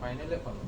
Final है follow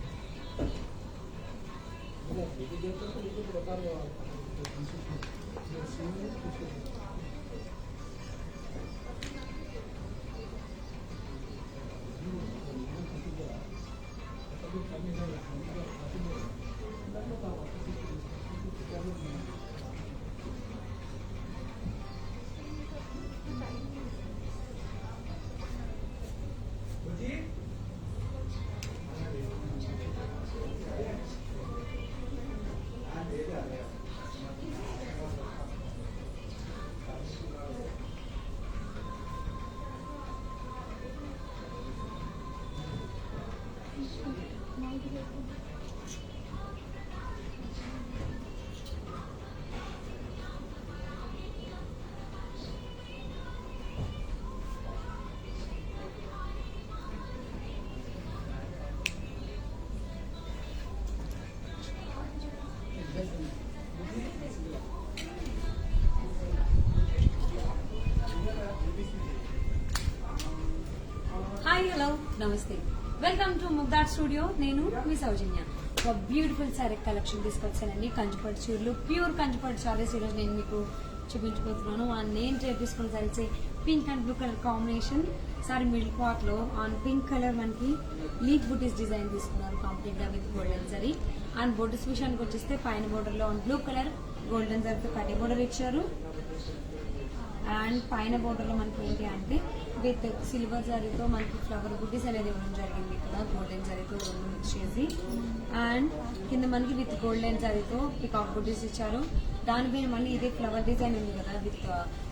hi hello నమస్తే welcome to ముగ్దార్ studio. నేను మీ సౌజన్య. ఒక బ్యూటిఫుల్ సారీ కలెక్షన్ తీసుకొచ్చానండి. కంచిపట్టు చీరలు, ప్యూర్ కంచిపట్టు సారీస్ ఈరోజు నేను మీకు చూపించబోతున్నాను. నేను చేపించుకున్న saris pink and blue colour combination sari middle part లో ఆన్ పింక్ కలర్ మనకి లీఫ్ బుటీస్ డిజైన్ తీసుకున్నారు కంప్లీట్ గా with golden zari. And borders విషయానికి వచ్చేస్తే పైన బోర్డర్ లో ఆన్ బ్లూ కలర్ గోల్డెన్ జరీతో కటి బోర్డర్ ఇచ్చారు. అండ్ పైన బోర్డర్ లో మనకి ఏంటి అంటే విత్ సిల్వర్ జరీతో మనకి ఫ్లవర్ బుటీస్ అనేది ఇవ్వడం జరిగింది. ఇక్కడ గోల్డెన్ జరీతో మిక్స్ చేసి అండ్ కింద మనకి విత్ గోల్డెన్ జరీతో పికాక్ బుటీస్ ఇచ్చారు. దానిపైన మళ్ళీ ఇదే ఫ్లవర్ డిజైన్ ఉంది కదా with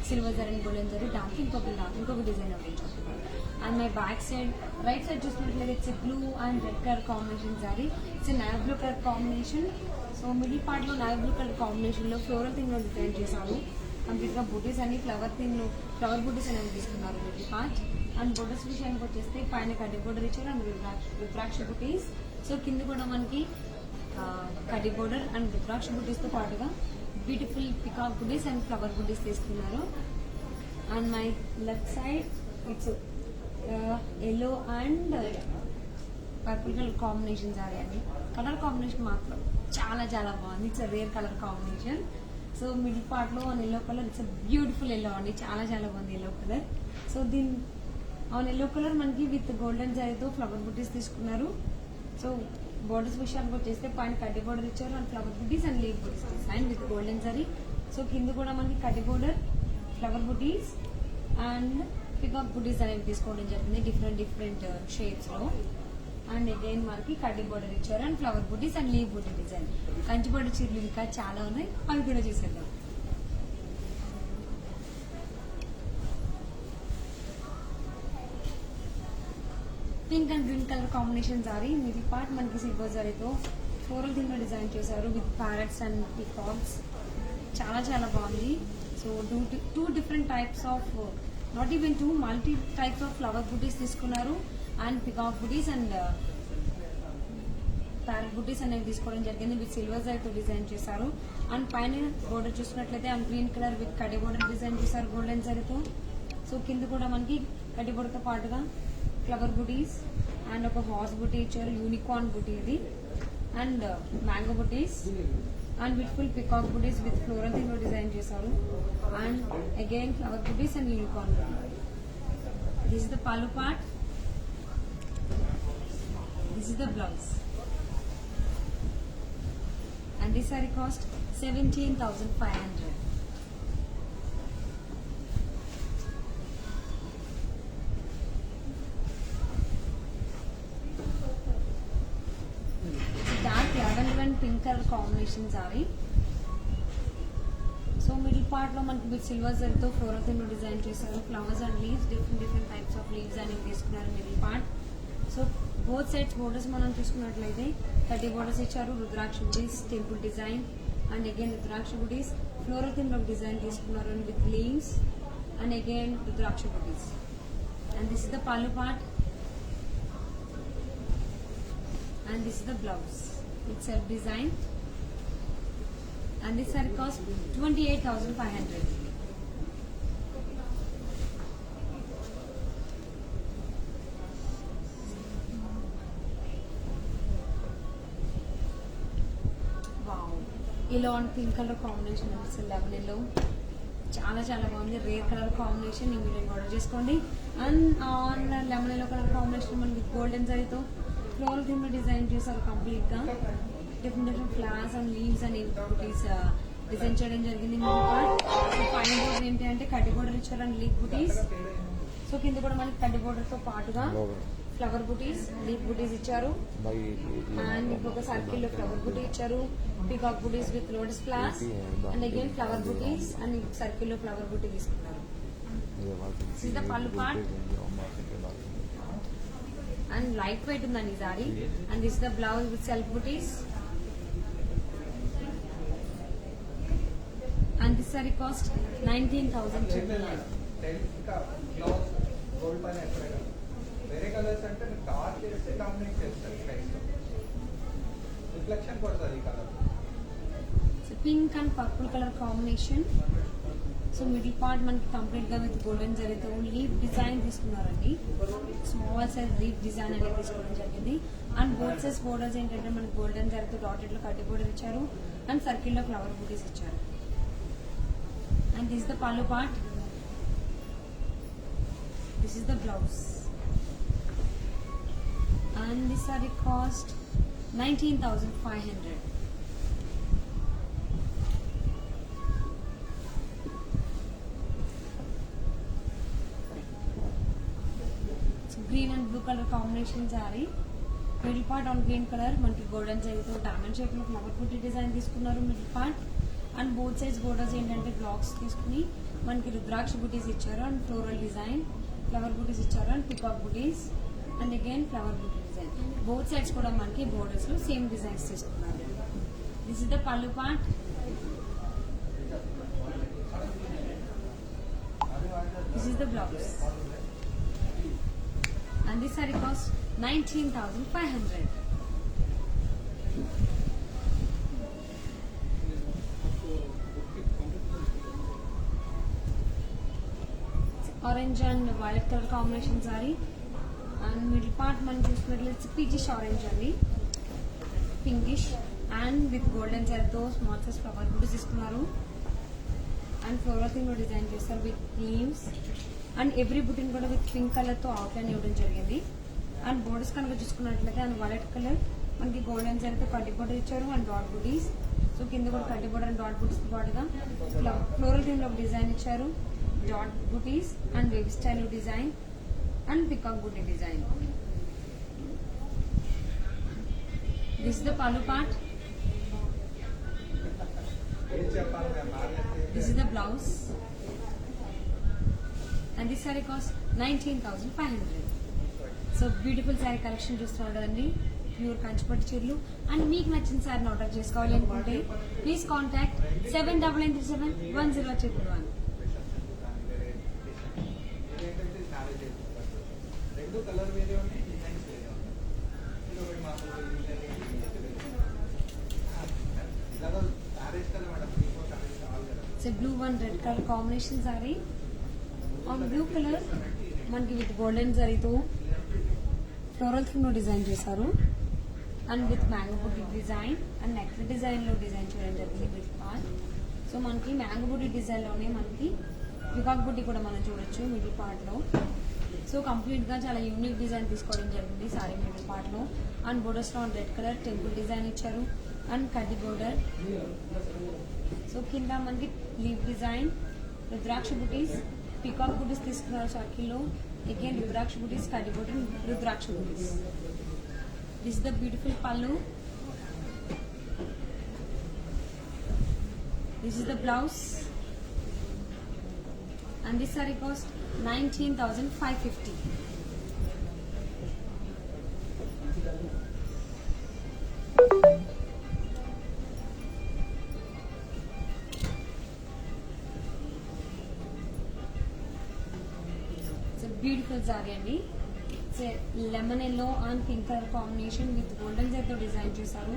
silver zari and golden zari, దానికి ఇంకొక డిజైన్ అందించారు. And my back side right side చూసినట్లయితే it's blue and red colour combination zari. It's navy blue colour combination. So middle part లో నావీ బ్లూ కలర్ కాంబినేషన్ లో floral thing లో design చేశాము. Complete గా బుటీస్ అని ఫ్లవర్ బుటీస్ అనేవి తీసుకున్నారు మిడిల్ పార్ట్. అండ్ బోర్డర్స్ విషయానికి వచ్చేస్తే పైన కడ్డీ బోర్డర్ ఇచ్చారు అండ్ రుద్రాక్ష బుటీస్. సో కింద కూడా మనకి కడ్డీ బోర్డర్ అండ్ రుద్రాక్ష బుటీస్ తో పాటుగా beautiful peacock butis and flower బుటీస్ తీసుకున్నారు. And my left side it's yellow and purple colour combination sari అండి. కలర్ కాంబినేషన్ మాత్రం చాలా చాలా బాగుంది. It's rare colour combination. So middle part లో on yellow colour it's beautiful yellow అండి. చాలా చాలా బాగుంది ఎల్లో కలర్. సో దీని ఆన్ ఎల్లో కలర్ మనకి విత్ గోల్డెన్ జరీతో ఫ్లవర్ బుటీస్ తీసుకున్నారు. సో బోర్డర్స్ విషయానికి వచ్చేస్తే పైన కడ్డీ బోర్డర్ ఇచ్చారు and flower butis and leaf buttis and with golden zari. So కింద కూడా మనకి కడ్డీ border, flower butis and peacock బుటీస్ అనేవి తీసుకోవడం జరిగింది డిఫరెంట్ షేప్స్ లో. అండ్ అగైన్ మనకి కడ్డీ బోర్డర్ ఇచ్చారు and flower butis and leave buti design. కంచిపట్టు చీరలు ఇంకా చాలా ఉన్నాయి, అవి కూడా చూసేద్దాం. Pink and green colour combination sari middle part మనకి సిల్వర్ జరీతో ఫ్లోరల్ థింగ్ లో డిజైన్ చేశారు విత్ ప్యారెట్స్ అండ్ పికాక్స్. చాలా చాలా బాగుంది. So two different types of not even two multi types of flower బుటీస్ తీసుకున్నారు and peacock butis and parrot బుటీస్ అనేవి తీసుకోవడం జరిగింది విత్ సిల్వర్ జరీతో డిజైన్ చేశారు. అండ్ పైన బోర్డర్ చూసుకున్నట్లయితే అండ్ గ్రీన్ కలర్ విత్ కడ్డీ బోర్డర్ డిజైన్ చేశారు గోల్డెన్ జరీతో. సో కింద కూడా మనకి కడ్డీ బోర్డర్తో పాటుగా ఫ్లవర్ బుటీస్ అండ్ ఒక హార్స్ బుటీ ఇచ్చారు, యూనికార్న్ బుటీ ఇది, and mango buttis and beautiful peacock buttis with floral thing లో డిజైన్ చేశారు. And again flower butis and unicorn buti. This is the pallu part. This is the blouse and this saree cost 17,500. Dark lavender and pink color combination saree. So middle part lo manaki with silver zarito floral theme design chesaru. Flowers and leaves, different types of leaves and తీసుకున్నారు middle part. So both sides borders మనం చూసుకున్నట్లయితే కడ్డీ borders ఇచ్చారు, రుద్రాక్ష బుటీస్, temple design and again rudraksha buttis, floral theme లో design తీసుకున్నారు with leaves and again రుద్రాక్ష బుటీస్. And this This is the pallu part, and this is the blouse. It's self design, and this saree cost 28,500. ఇలా on pink colour combination అసలు 11 చాలా చాలా బాగుంది. Rare colour combination ఇమీడియట్గా order చేసుకోండి. And on lemon yellow colour combination మనకి golden జరీతో floral theme design చేశారు. కంప్లీట్ గా different different flowers and leaves and buttis design చేయడం జరిగింది. పైన బోర్డర్ ఏంటి అంటే కడ్డీ బోర్డర్ ఇచ్చారు అండ్ లీఫ్ బుటీస్. సో కింద కూడా మనకి కడ్డీ బోర్డర్ తో పాటుగా ఫ్లవర్ బుటీస్, లీఫ్ బుటీస్ ఇచ్చారు. అండ్ ఇంకొక సర్కిల్ లో ఫ్లవర్ బుటీ ఇచ్చారు. Peacock butis with lotus flowers and again flower butis and circle లో ఫ్లవర్ బుటీ తీసుకున్నారు. Pallu part and light weight ఉందండి ఈ sari. And this the blouse with self butis. And this sari cost 19,000. వేరే కలర్స్ అంటే డార్క్ చేస్తే డామినేట్ చేస్తారు ప్రైస్ లో, రిఫ్లెక్షన్ పడుతుంది ఈ colour. So pink and purple colour combination. So middle part మనకి కంప్లీట్ గా విత్ గోల్డెన్ జరీతో లీఫ్ డిజైన్ తీసుకున్నారండి. స్మాల్ సైజ్ లీఫ్ డిజైన్ అనేది తీసుకోవడం జరిగింది. అండ్ బోత్ సైజ్ బోర్డర్స్ ఏంటంటే మనకి గోల్డెన్ జరీతో డాటెడ్ లో కడ్డీ బోర్డర్ ఇచ్చారు అండ్ సర్కిల్ లో ఫ్లవర్ బూటీస్ ఇచ్చారు. And this the pallu part, this is the blouse. And this saree cost 19,500. It's green and blue color combination saree. Middle part on green color మనకి గోల్డెన్ జరీతో diamond shape లో flower బూటీ design తీసుకున్నారు middle part. And both sides borders ఏంటంటే blocks తీసుకుని మనకి రుద్రాక్ష బూటీస్ ఇచ్చారు అండ్ ఫ్లోరల్ డిజైన్ ఫ్లవర్ బూటీస్ ఇచ్చారు అండ్ పికాక్ బూటీస్ అండ్ అగైన్ ఫ్లవర్ బూటీ డిజైన్. బోత్ సైడ్స్ కూడా మనకి బోర్డర్స్ లో సేమ్ డిజైన్స్ తీసుకున్నారు. This is the pallu part. This is the blouse. And this sari cost 19,500. Orange and violet colour combination sari. And middle part మనం చూసుకున్నట్లయితే పీచిష్ ఆరెంజ్ అండి, pinkish and with golden జరీతో small size flower బూటీస్ తీసుకున్నారు. And floral theme లో design చేస్తారు with leaves and every బుటీని కూడా with pink colour తో outline ఇవ్వడం జరిగింది. అండ్ బోర్డర్స్ కనుక చూసుకున్నట్లయితే అండ్ వైలెట్ కలర్ మనకి గోల్డెన్ జరీతో కడ్డీ బోర్డర్ ఇచ్చారు అండ్ డాట్ బుటీస్. సో కింద కూడా కడ్డీ బోర్డర్ అండ్ డాట్ బుటీస్ తో పాటుగా ఫ్లోరల్ థీమ్ లో డిజైన్ ఇచ్చారు, dot buttis and wave style design and peacock booty design. This is the pallu part. This is the blouse. And this saree costs 19,500. So beautiful saree collection చూస్తున్నారు కదండి, pure కంచిపట్టు చీరలు. And మీకు నచ్చిన సారీని order చేసుకోవాలి అనుకుంటే please contact 79371031. Colour వేరే ఉన్నాయి, designs వేరే ఉన్నాయి. ఇదొకటి మాకు ఇలాగా సారీస్ కదా మేడం, 3-4 సారీస్ కావాలి కదా. So blue and red colour combination sorry. On blue colour మనకి విత్ గోల్డెన్ జరీతో ఫ్లోరల్ థీమ్ లో డిజైన్ చేశారు and with mango buti design and neck design లో డిజైన్ చేయడం జరిగింది విత్ పార్ట్. సో మనకి మ్యాంగో బుటీ డిజైన్ లోనే మనకి పికాక్ బుటీ కూడా మనం చూడొచ్చు మిడిల్ పార్ట్ లో. సో కంప్లీట్ గా చాలా యూనిక్ డిజైన్ తీసుకోవడం జరిగింది సారీ మిడిల్ పార్ట్ లో. అండ్ బోర్డర్స్ లో రెడ్ కలర్ టెంపుల్ డిజైన్ ఇచ్చారు అండ్ కడ్డీ బోర్డర్. సో కింద మనకి లీఫ్ డిజైన్, రుద్రాక్ష బుటీస్, పికాక్ బుటీస్ తీసుకున్నారు సర్కిల్లో. అగైన్ రుద్రాక్ష బుటీస్, కడ్డీ border, rudraksha butis. This is the beautiful pallu. This is the blouse. And this saree cost 19,550. It's a beautiful beautiful sari అండి. Lemon yellow and pink colour combination with golden జరీతో design చేశారు.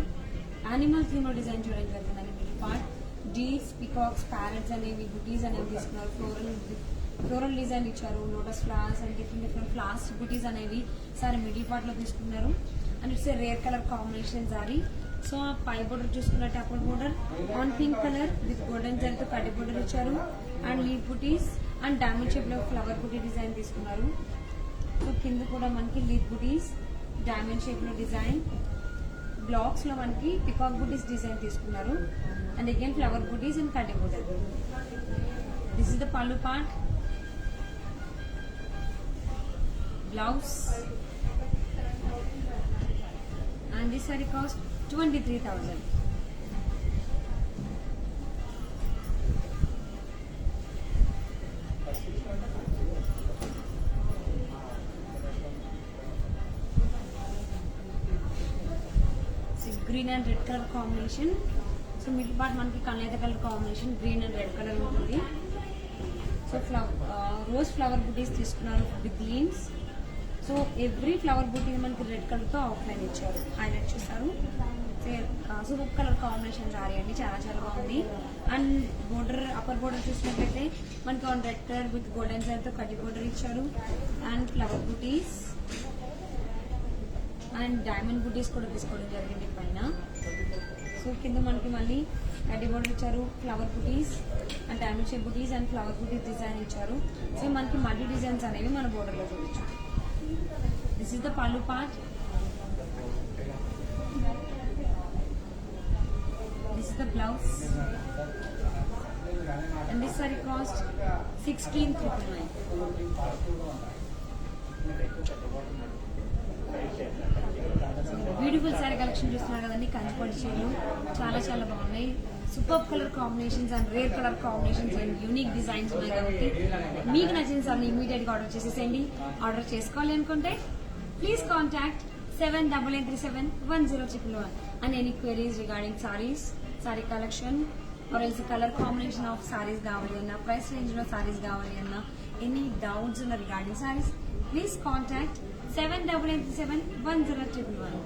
Animal theme లో design చేయడం జరిగిందండి. Middle part deers, peacocks, parrots అనేవి బుటీస్ అనేవి తీసుకున్నారు. Floral design ఇచ్చారు. Lotus flowers and different flowers butis అనేవి సారీ మిడిల్ పార్ట్ లో తీసుకున్నారు. And it's a rare colour combination sorry. So ఆ పై బోర్డర్ చూసుకున్నట్టు అప్పుడు border on pink colour with golden జరీతో కడ్డీ బోర్డర్ ఇచ్చారు. అండ్ లీవ్ బుటీస్ అండ్ డైమండ్ షేప్ లో ఫ్లవర్ బుటీ డిజైన్ తీసుకున్నారు. సో కింద కూడా మనకి లీవ్ బుటీస్, డైమండ్ షేప్ లో డిజైన్, బ్లాక్స్ లో మనకి పికాక్ బుటీస్ డిజైన్ తీసుకున్నారు. And again flower butis and కడ్డీ border. This is the pallu part. Blouse and this saree cost 23,000. Green and red colour combination. So middle part మనకి కలైత colour combination green and red colour ఉంటుంది. So rose flower బుటీస్ తీసుకున్నారు with leaves. So every flower buti మనకి red colour తో outline ఇచ్చారు, highlight చేశారు. Super colour combination sari అండి, చాలా చాలా బాగుంది. అండ్ బోర్డర్ అప్పర్ బోర్డర్ చూసినట్లయితే మనకి on red colour with golden జరీతో కడ్డీ బోర్డర్ ఇచ్చారు. And flower butis and diamond బుటీస్ కూడా తీసుకోవడం జరిగింది పైన. సో కింద మనకి మళ్ళీ కడ్డీ బోర్డర్ ఇచ్చారు, flower butis and diamond shape buttis and flower buttis design ఇచ్చారు. సో మనకి మల్టీ డిజైన్స్ అనేవి మన బోర్డర్ లో చూపించారు. This is the pallu part. This is the blouse. And this saree cost 16,999. Beautiful sorry collection చూస్తున్నారు కదండి. కంచిపట్టు చీరలు చాలా చాలా బాగున్నాయి. Super colour combinations and rare colour combinations and unique designs ఉన్నాయి కాబట్టి మీకు నచ్చిన సార్ని ఇమీడియట్ గా ఆర్డర్ చేసేసేయండి. ఆర్డర్ చేసుకోవాలి అనుకుంటే please contact 78371011 and any queries regarding sarees, saree collection or else color combination of sarees కావాలి అన్న, price range లో sarees కావాలి అన్న, any doubts regarding sarees, please contact 78371011.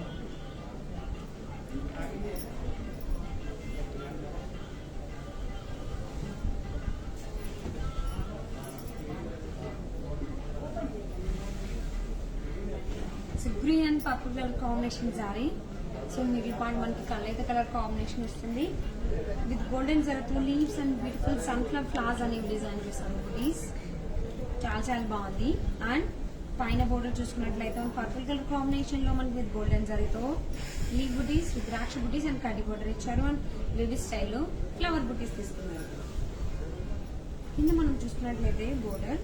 Green and purple colour combination sorry. So middle part మనకి కలైత colour combination వస్తుంది with golden జరీతో leaves and beautiful sunflower flowers అనేవి డిజైన్ చేశారు. బుటీస్ చాలా చాలా బాగుంది. అండ్ పైన బోర్డర్ చూసుకున్నట్లయితే పర్పుల్ కలర్ కాంబినేషన్ లో మనకి విత్ గోల్డెన్ జరీతో లీవ్ బుటీస్ విత్ ద్రాక్ష బుటీస్ అండ్ కడ్డీ బోర్డర్ ఇచ్చారు. అండ్ వివిధ స్టైల్లో ఫ్లవర్ బుటీస్ తీసుకున్నారు. కింద మనం చూసుకున్నట్లయితే బోర్డర్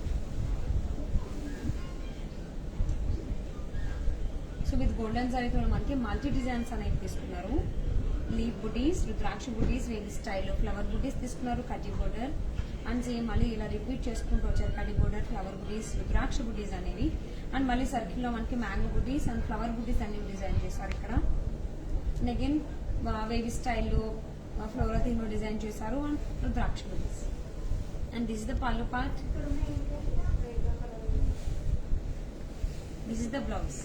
సో విత్ గోల్డెన్ జరీతో మనకి మల్టీ డిజైన్స్ అనేవి తీసుకున్నారు. లీవ్ బుటీస్, రుద్రాక్ష బుటీస్, వేవి స్టైల్లో ఫ్లవర్ బుటీస్ తీసుకున్నారు. కడ్డీ బోర్డర్ అండ్ సేమ్ మళ్ళీ ఇలా రిపీట్ చేసుకుంటూ వచ్చారు. కడ్డీ బోర్డర్, ఫ్లవర్ బుటీస్, రుద్రాక్ష బుటీస్ అనేవి. అండ్ మళ్ళీ సర్కిల్లో మనకి మ్యాంగో బుటీస్ అండ్ ఫ్లవర్ బుటీస్ అనేవి డిజైన్ చేశారు ఇక్కడ. అండ్ అగైన్ వేవి స్టైల్లో ఫ్లోరల్ థీమ్ లో డిజైన్ చేశారు. అండ్ రుద్రాక్ష బుటీస్. And this is the pallu part. This is the blouse.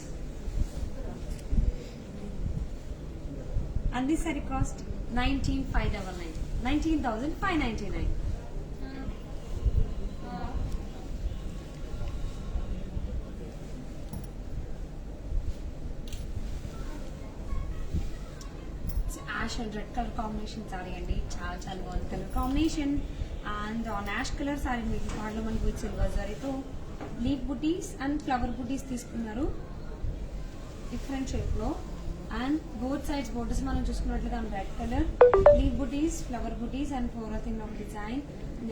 And this saree cost 19,599. Ash and red colour combination sari అండి, చాలా చాలా బాగుంది colour combination. And on ash colour sari మీకు పాటలో మనకి విత్ సిల్వర్ జరీతో లీవ్ బుటీస్ అండ్ ఫ్లవర్ బుటీస్ తీసుకున్నారు డిఫరెంట్ షేప్ లో. అండ్ బోత్ సైడ్స్ బోర్డర్స్ మనం చూసుకున్నట్లుగా రెడ్ కలర్ లీవ్ బుటీస్, flower butis and floral theme of design.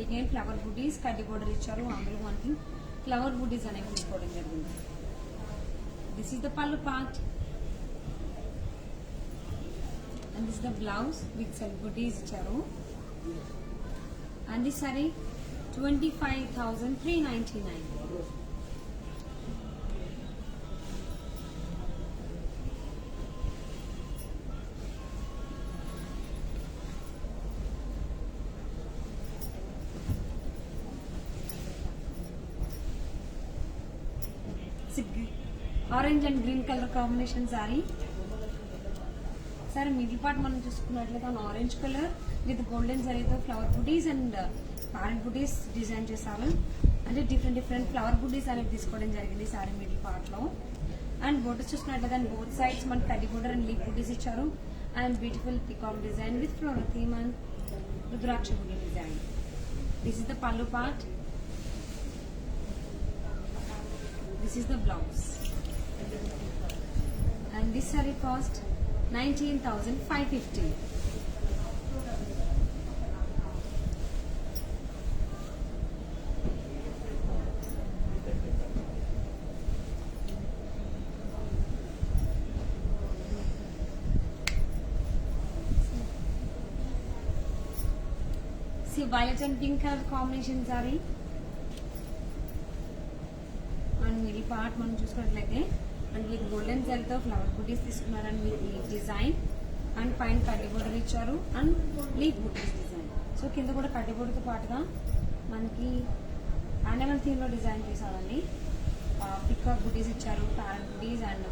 Again flower బుటీస్ కడ్డీ బోర్డర్ ఇచ్చారు. అందులో మనకి ఫ్లవర్ బుటీస్ అనేవి తీసుకోవడం జరిగింది. This is the pallu part and this the blouse with self బుటీస్ ఇచ్చారు. And this sorry 25,399. Orange and green colour combination sorry. Sorry middle part మనం చూసుకున్నట్లయితే ఆరెంజ్ కలర్ విత్ గోల్డెన్ జరీతో flower butis and parent buttis design చేశారు. అంటే different flower బుటీస్ అనేది తీసుకోవడం జరిగింది sorry middle part లో. అండ్ బోర్డర్స్ చూసుకున్నట్లయితే బోత్ సైడ్స్ మనకి కడ్డీ బోర్డర్ అండ్ లీఫ్ బుటీస్ ఇచ్చారు. And beautiful peacock design with floral theme and rudraksha buti design. This is the pallu part. This is the blouse. And this saree cost 19,550. See violet and pink color combination saree. And middle part మనం చూసుకున్నట్లయితే and with golden జరీతో flower బుటీస్ తీసుకున్నారు and with leaf design and పైన కడ్డీ border ఇచ్చారు and leaf butis design. So కింద కూడా కడ్డీ బోర్డర్తో పాటుగా మనకి యానిమల్ థీమ్ లో డిజైన్ చేశారండి. పికాక్ బుటీస్ ఇచ్చారు, parent buttis and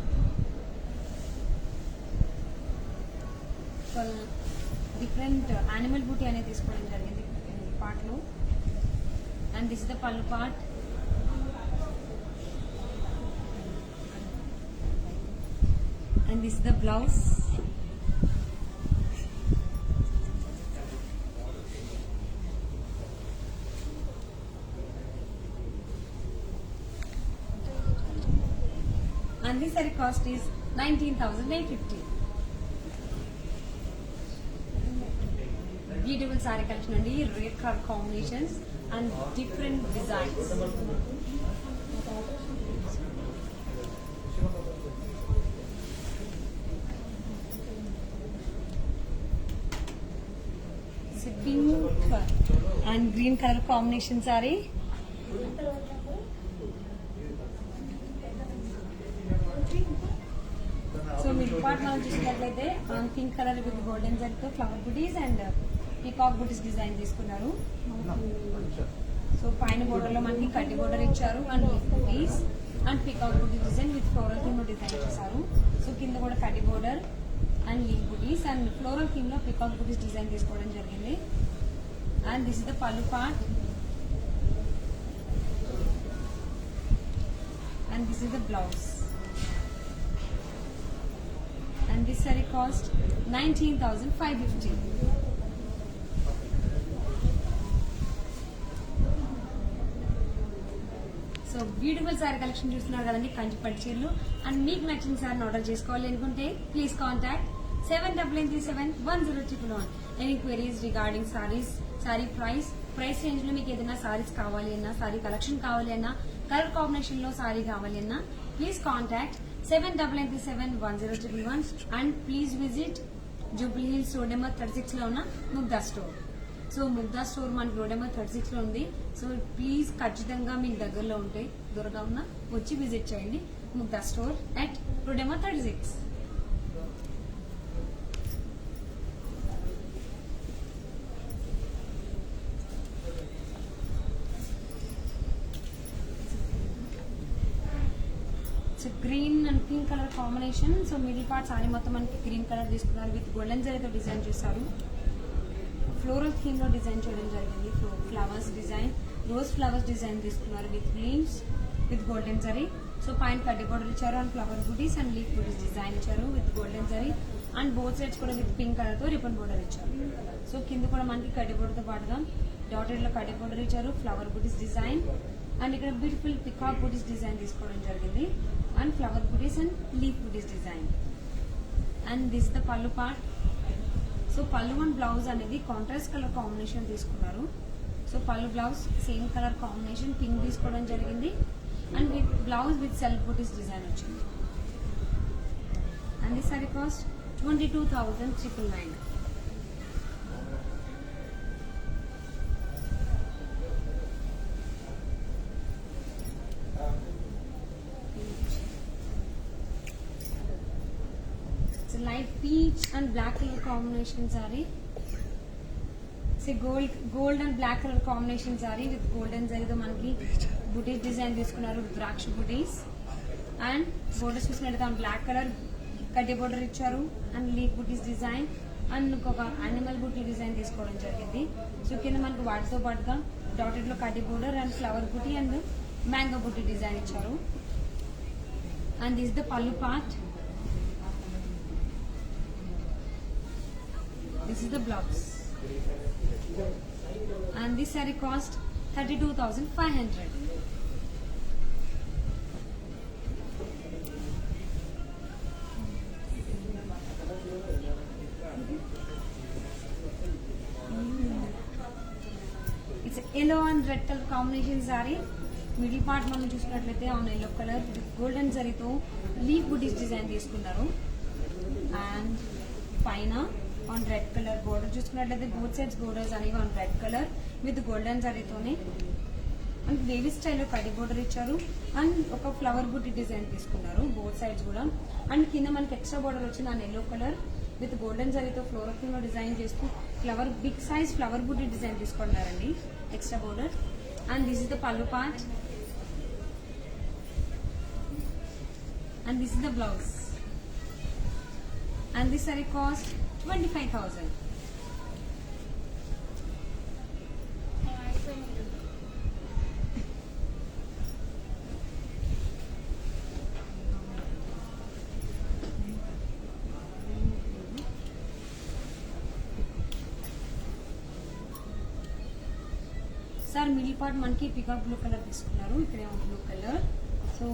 different animal బుటీ అనేది తీసుకోవడం జరిగింది పార్ట్ లో. And this is the pallu part. And this is the blouse. And this saree cost is 19,850. Beautiful saree collection and rare color combinations and different designs. Pink and green color combination saree. So middle part మనం చూసినట్లయితే pink colour with golden జరీతో flower butis and peacock buttis design తీసుకున్నారు. So పైన border లో మనకి కడ్డీ border ఇచ్చారు and leaf buttis and peacock buttis design with floral theme design చేశారు. సో కింద కూడా కడ్డీ border and leaf buttis and floral theme లో పికాక్ బుటీస్ డిజైన్ తీసుకోవడం జరిగింది. And this is the pallu part. And this is the blouse. And this sari cost 19,550. So beautiful sorry collection చూస్తున్నారు కదండి కంచిపట్టు చీరలు. అండ్ మీకు నచ్చిన సారీని ఆర్డర్ చేసుకోవాలి అనుకుంటే please contact 79371011. Any queries regarding saris, sorry price range లో మీకు ఏదైనా సారీస్ కావాలి అన్నా, సారీ కలెక్షన్ కావాలి అన్నా, కలర్ కాంబినేషన్ లో సారీ కావాలి అన్నా please contact 79371011. And please visit Jubilee hills road number 36 లో ఉన్న ముగ్ధా స్టోర్. సో ముగ్ధా స్టోర్ మనకి రోడ్ నెంబర్ 36 లో ఉంది. సో ప్లీజ్ ఖచ్చితంగా మీకు దగ్గరలో ఉంటే దొరకవున్నా వచ్చి విజిట్ చేయండి Mugdha store at road number 36. Green and pink colour combination. So middle part sari మొత్తం మనకి గ్రీన్ కలర్ తీసుకున్నారు విత్ గోల్డెన్ జరీతో డిజైన్ చేశారు. ఫ్లోరల్ థీమ్ లో డిజైన్ చేయడం జరిగింది. Flowers design, rose flowers design తీసుకున్నారు with leaves with golden zari. So పైన కడ్డీ బోర్డర్ ఇచ్చారు and flower butis and leaf butis design ఇచ్చారు with golden zari. And both sides కూడా విత్ పింక్ కలర్ తో రిబన్ బోర్డర్ ఇచ్చారు. సో కింద కూడా మనకి కడ్డీ బోర్డర్ తో పాటుగా డాటెడ్ లో కడ్డీ బోర్డర్ ఇచ్చారు, ఫ్లవర్ బుటీస్ డిజైన్ అండ్ ఇక్కడ బ్యూటిఫుల్ పికాక్ బుటీస్ డిజైన్ తీసుకోవడం జరిగింది and flower butis and leaf butis design. And this the pallu part. So పల్లు అండ్ బ్లౌజ్ అనేది కాంట్రాస్ట్ కలర్ కాంబినేషన్ తీసుకున్నారు. సో పల్లు blouse same colour combination pink తీసుకోవడం జరిగింది and with blouse with self buttis design వచ్చింది. And this sari cost 22,999. Light peach and black color combination saree. It's a gold and black color combination saree with golden zari తో మనకి బుటీస్ design తీసుకున్నారు, రుద్రాక్ష బుటీస్ and borders చూసినట్లయితే black colour కడ్డీ border ఇచ్చారు and leaf butis design and ఇంకొక animal బుటీ design తీసుకోవడం జరిగింది. సో కింద మనకు వాటితో పాటుగా డాటెడ్ లో కడ్డీ border and flower buti and mango buti design ఇచ్చారు. And this the pallu part. This is the blouse. And this saree cost 32,500. It's a yellow and red color combination saree. Middle part మనం చూసినట్లయితే on yellow colour golden జరీతో leaf butis design తీసుకున్నారు. And పైన on red colour border చూసుకున్నట్లయితే both sides borders అనేవి on red colour with golden జరీతోనే and wavy స్టైల్లో కడ్డీ బోర్డర్ ఇచ్చారు అండ్ ఒక ఫ్లవర్ బుట్టి డిజైన్ తీసుకున్నారు బోత్ సైడ్స్ కూడా. అండ్ కింద మనకి ఎక్స్ట్రా బోర్డర్ వచ్చిన on yellow colour with golden జరీతో ఫ్లోరల్ లో డిజైన్ చేస్తూ ఫ్లవర్ బిగ్ సైజ్ ఫ్లవర్ బుట్టి డిజైన్ తీసుకున్నారండి extra border. And this is the pallu part and this is the blouse. And this saree cost 25,000. Sir middle part మనకి peacock blue colour తీసుకున్నారు, ఇక్కడేమో blue colour. So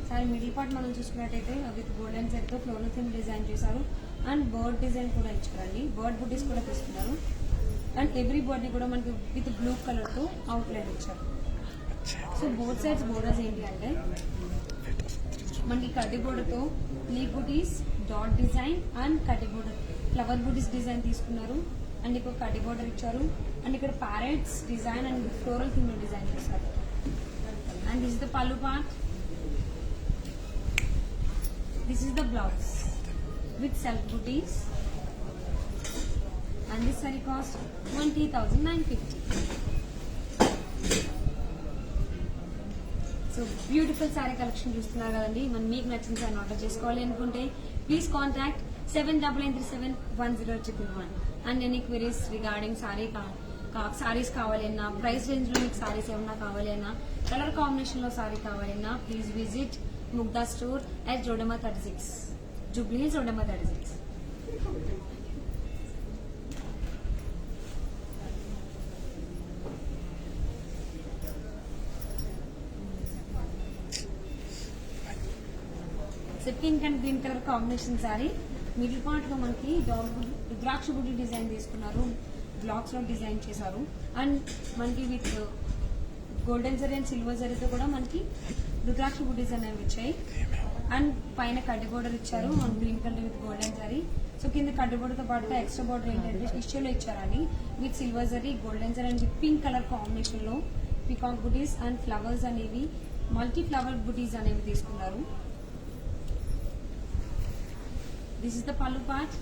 sir middle part మనం చూసుకున్నట్టయితే with golden జరీతో floral theme design చేశారు and bird design కూడా ఇచ్చారండి. Bird బుటీస్ కూడా తీసుకున్నారు అండ్ ఎవ్రీ బర్డ్ ని కూడా మనకి విత్ బ్లూ కలర్ తో అవుట్ లైన్ ఇచ్చారు. సో బోత్ సైడ్స్ బోర్డర్స్ ఏంటి అంటే మనకి కడ్డీ బోర్డర్ తో leaf buttis dot design and కడ్డీ బోర్డర్ ఫ్లవర్ బుటీస్ డిజైన్ తీసుకున్నారు అండ్ ఇక్కడ కడ్డీ బోర్డర్ ఇచ్చారు అండ్ ఇక్కడ parrots design and floral theme design చేశారు. And this is the pallu part. This is the blouse with self booties and this saree cost 20,950. So beautiful sorry collection చూస్తున్నారు కదండి. మనం మీకు నచ్చిన సారీ ఆర్డర్ చేసుకోవాలి అనుకుంటే please contact 7993710111 and any queries regarding saris కావాలన్నా, price range లో మీకు సారీస్ ఏమన్నా కావాలన్నా, కలర్ కాంబినేషన్ లో సారీ కావాలన్నా please visit Mugdha store at Rodama 36, Jubilee Hills, Rodama 36. Pink and green color combination saree. Middle part లో మనకి రుద్రాక్ష బుట్టి డిజైన్ తీసుకున్నారు, బ్లాక్స్ లో డిజైన్ చేశారు అండ్ మనకి with golden zari and silver జరీతో కూడా మనకి రుద్రాక్ష బుటీస్ అనేవి వచ్చాయి అండ్ పైన కడ్డీ బోర్డర్ ఇచ్చారు and green colour with golden zari. So కింద కడ్డీ బోర్డర్ తో పాటుగా ఎక్స్ట్రా బోర్డర్ ఏంటంటే టిష్యూలో ఇచ్చారని with silver zari golden zari and pink colour combination లో పికాక్ బుటీస్ అండ్ ఫ్లవర్స్ అనేవి మల్టీ ఫ్లవర్ బుటీస్ అనేవి తీసుకున్నారు. This is the pallu part.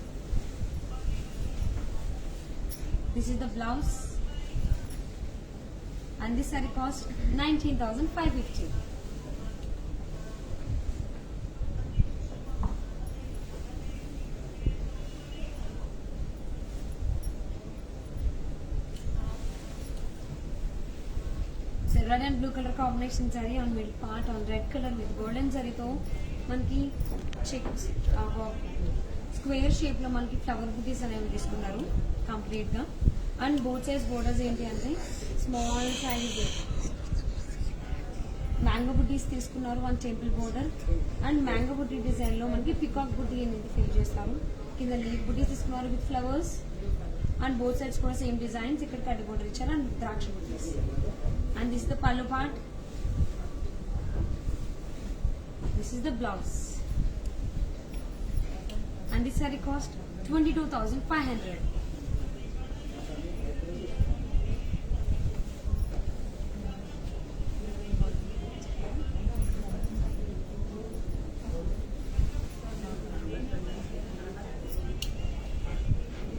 This is the blouse and this saree cost 19,550. So red and blue color combination saree on middle part on red color with golden zari తో మనకి checks square shape లో మనకి flower బుటీస్ అనేవి తీసుకున్నారు complete గా and both size borders ఏంటి అంటే small size mango బుటీస్ తీసుకున్నారు one temple border and mango buti design లో మనకి పికాక్ బుటీ అనేది ఫిల్ చేస్తారు. కింద లీఫ్ బుటీస్ తీసుకున్నారు with flowers and both sides కూడా సేమ్ డిజైన్స్. ఇక్కడ కడ్డీ బోర్డర్ ఇచ్చారు అండ్ ద్రాక్ష బుటీస్. And this the pallu part. This is the blouse and this saree cost 22,500.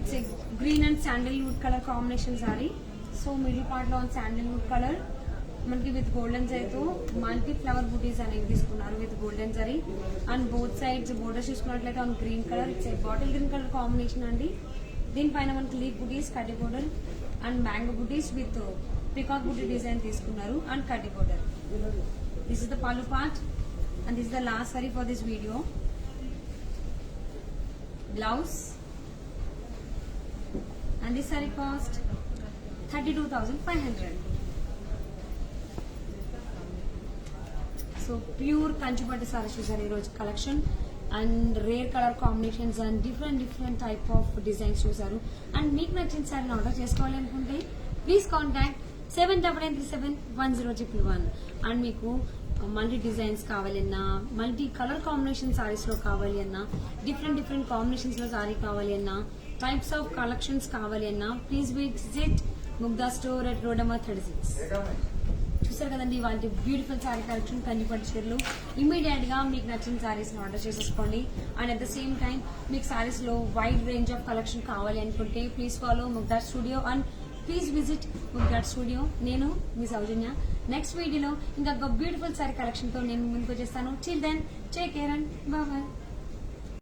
It's a green and sandalwood color combination saree. So middle part on sandalwood color మనకి with golden జరీతో multi flower butis అనేవి తీసుకున్నారు with golden zari. And both sides borders చూసుకున్నట్లయితే on green colour, it's bottle green colour combination అండి. దీనిపైన మనకి leaf butis, కడ్డీ border and mango butis with peacock buti design తీసుకున్నారు అండ్ కడ్డీ border. This is the pallu part and this is the last sari for this video. Blouse and this saree cost 32,500. So pure కంచిపట్టు సారీస్ చూసారు ఈరోజు collection. And rare colour combinations and different type of designs చూసారు. And మీకు నచ్చిన సారీని order చేసుకోవాలి అనుకుంటే please contact 79371011. And మీకు multi designs కావాలన్నా, మల్టీ కలర్ కాంబినేషన్ సారీస్ లో కావాలి అన్నా, డిఫరెంట్ కాంబినేషన్స్ లో సారీ కావాలి అన్నా, టైప్స్ ఆఫ్ కలెక్షన్స్ కావాలి అన్నా please visit Mugdha store at road number 36. చూసారు కదండి వాళ్ళ బ్యూటిఫుల్ సారీ కలెక్షన్ కంచిపట్టు చీరలు. ఇమీడియట్ గా మీకు నచ్చిన సారీస్ ఆర్డర్ చేసేసుకోండి. And at the same time మీకు సారీస్ లో వైడ్ రేంజ్ ఆఫ్ కలెక్షన్ కావాలి అనుకుంటే please follow Mugdha studio and please visit Mugdha studio. నేను మీ సౌజన్య. నెక్స్ట్ వీడియోలో ఇంకా బ్యూటిఫుల్ సారీ కలెక్షన్ తో నేను ముందుకు వచ్చేస్తాను. Till then take care and bye by.